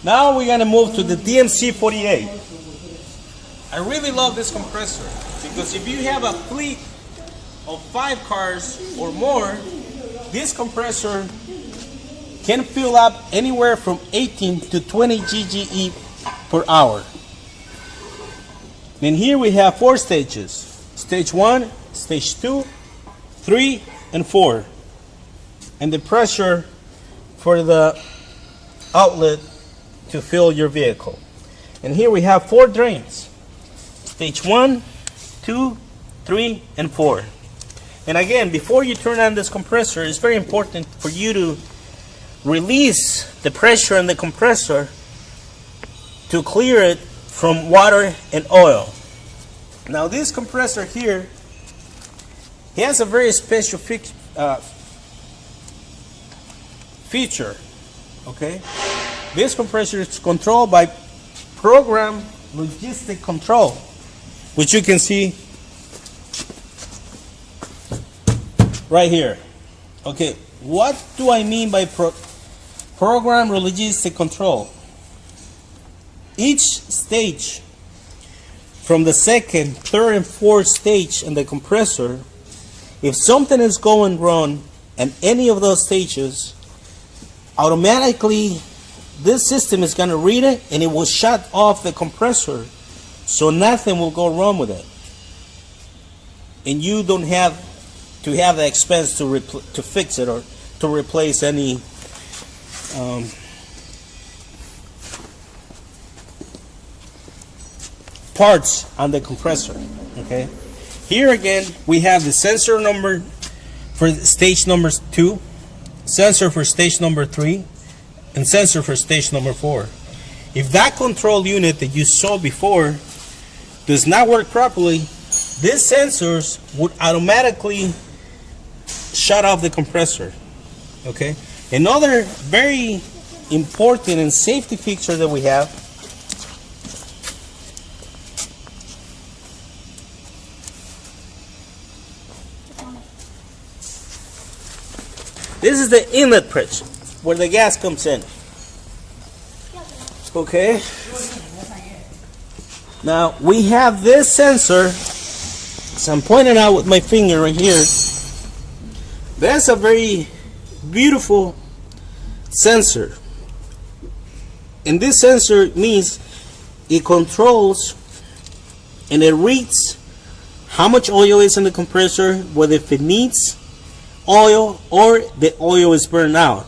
Now we're gonna move to the DMC 48. I really love this compressor because if you have a fleet of 5 cars or more, this compressor can fill up anywhere from 18 to 20 GGE per hour. And here we have 4 stages. Stage 1, stage 2, 3, and 4. And the pressure for the outlet to fill your vehicle. And here we have 4 drains. Stage 1, 2, 3, and 4. And again, before you turn on this compressor, it's very important for you to release the pressure in the compressor to clear it from water and oil. Now this compressor here, he has a very special feature. Okay, this compressor is controlled by program logistic control, which you can see right here. Okay, what do I mean by program logistic control? Each stage, from the second, third, and fourth stage in the compressor, if something is going wrong in any of those stages, automatically this system is going to read it and it will shut off the compressor, so nothing will go wrong with it, and you don't have to have the expense to fix it or to replace any parts on the compressor. Okay, here again we have the sensor number for stage number 2, sensor for stage number 3, and sensor for stage number 4. If that control unit that you saw before does not work properly, these sensors would automatically shut off the compressor. Okay, another very important and safety feature that we have, this is the inlet pressure where the gas comes in. Okay, now we have this sensor, so I'm pointing out with my finger right here. That's a very beautiful sensor, and this sensor means it controls and it reads how much oil is in the compressor, whether if it needs oil or the oil is burned out.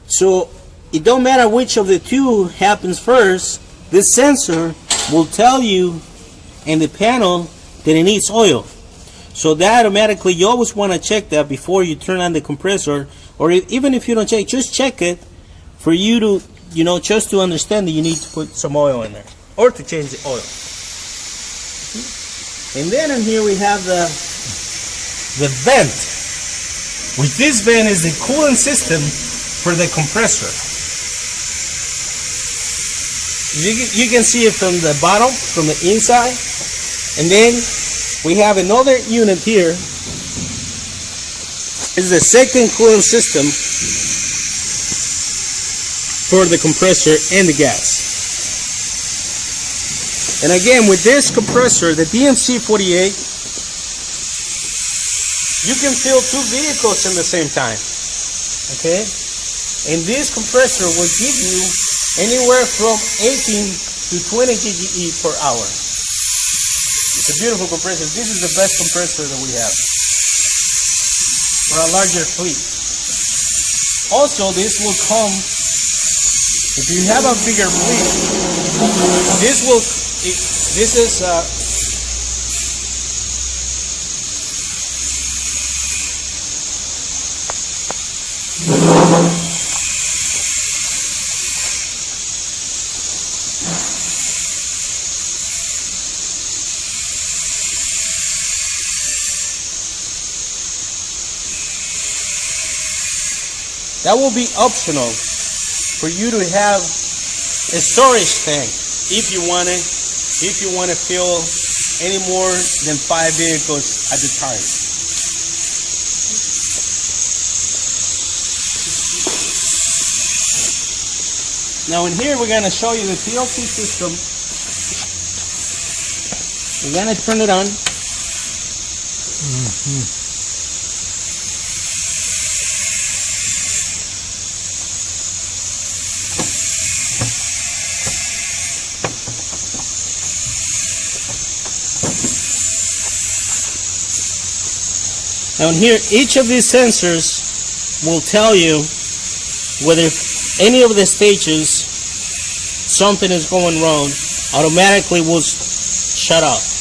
So it don't matter which of the two happens first, this sensor will tell you in the panel that it needs oil. So that automatically, you always want to check that before you turn on the compressor, or even if you don't check, just check it for you to, just to understand that you need to put some oil in there or to change the oil. And then in here we have the vent, which this vent is the cooling system for the compressor. You can see it from the bottom, from the inside, and then we have another unit here. This is the second cooling system for the compressor and the gas. And again, with this compressor, the DMC 48, you can fill 2 vehicles in the same time. Okay? And this compressor will give you anywhere from 18 to 20 GGE per hour. It's a beautiful compressor. This is the best compressor that we have for a larger fleet. Also, this will come, if you have a bigger fleet, this is that will be optional for you to have a storage tank if you want it, if you want to fill any more than 5 vehicles at a time. Now in here we're going to show you the PLC system. We're going to turn it on. Now in here, each of these sensors will tell you whether any of the stages something is going wrong. Automatically will shut off.